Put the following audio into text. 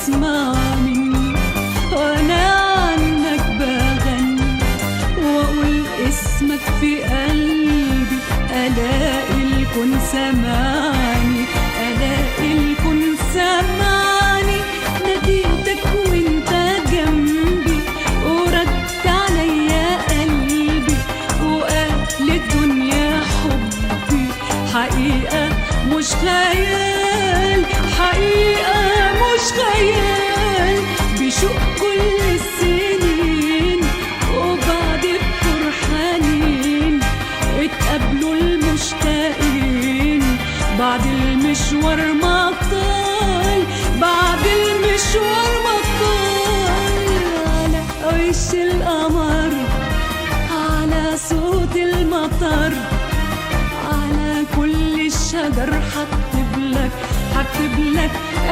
تسمع مني وانا عنك بغني واقول اسمك في قلبي، الاقي الكون سمعني، الاقي الكون سمعني. ناديتك وانت جنبي ورد عليا قلبي وقال للدنيا حبي حقيقة مش خيال، حقيقة مش خيال. بشوق كل السنين وبعد بطر حنين اتقابلوا المشتاقين بعد المشوار ما طال، بعد المشوار ما طال. على وش القمر، على صوت المطر، على كل الشجر هكتب لك